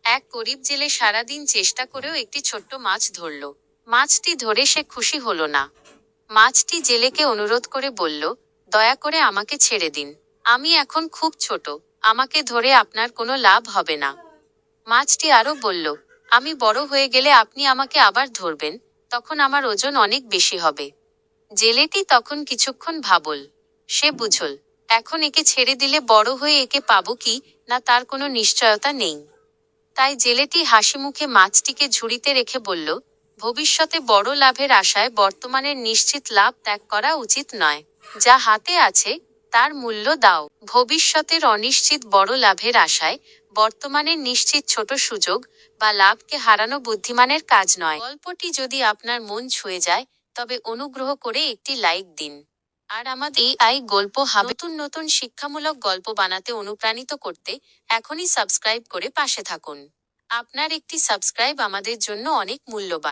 এক গরিব জেলে সারাদিন চেষ্টা করেও একটি ছোট্ট মাছ ধরল। মাছটি ধরে সে খুশি হলো না। মাছটি জেলেকে অনুরোধ করে বলল, দয়া করে আমাকে ছেড়ে দিন। আমি এখন খুব ছোট। আমাকে ধরে আপনার কোনো লাভ হবে না। মাছটি আরো বলল, আমি বড় হয়ে গেলে আপনি আমাকে আবার ধরবেন, তখন আমার ওজন অনেক বেশি হবে। জেলেটি তখন কিছুক্ষণ ভাবল। সে বুঝল, এখন একে ছেড়ে দিলে বড় হয়ে একে পাবো কি না তার কোনো নিশ্চয়তা নেই। তাই জেলেটি হাসিমুখে মাছটিকে ঝুড়িতে রেখে বলল, ভবিষ্যতে বড় লাভের আশায় বর্তমানের নিশ্চিত লাভ ত্যাগ করা উচিত নয়। যা হাতে আছে তার মূল্য দাও। ভবিষ্যতের অনিশ্চিত বড় লাভের আশায় বর্তমানের নিশ্চিত ছোট সুযোগ বা লাভকে হারানো বুদ্ধিমানের কাজ নয়। গল্পটি যদি আপনার মন ছুঁয়ে যায় তবে অনুগ্রহ করে একটি লাইক দিন। আর আমাদের এই গল্প নতুন নতুন শিক্ষামূলক গল্প বানাতে অনুপ্রাণিত করতে এখনই সাবস্ক্রাইব করে পাশে থাকুন। আপনার একটি সাবস্ক্রাইব আমাদের জন্য অনেক মূল্যবান।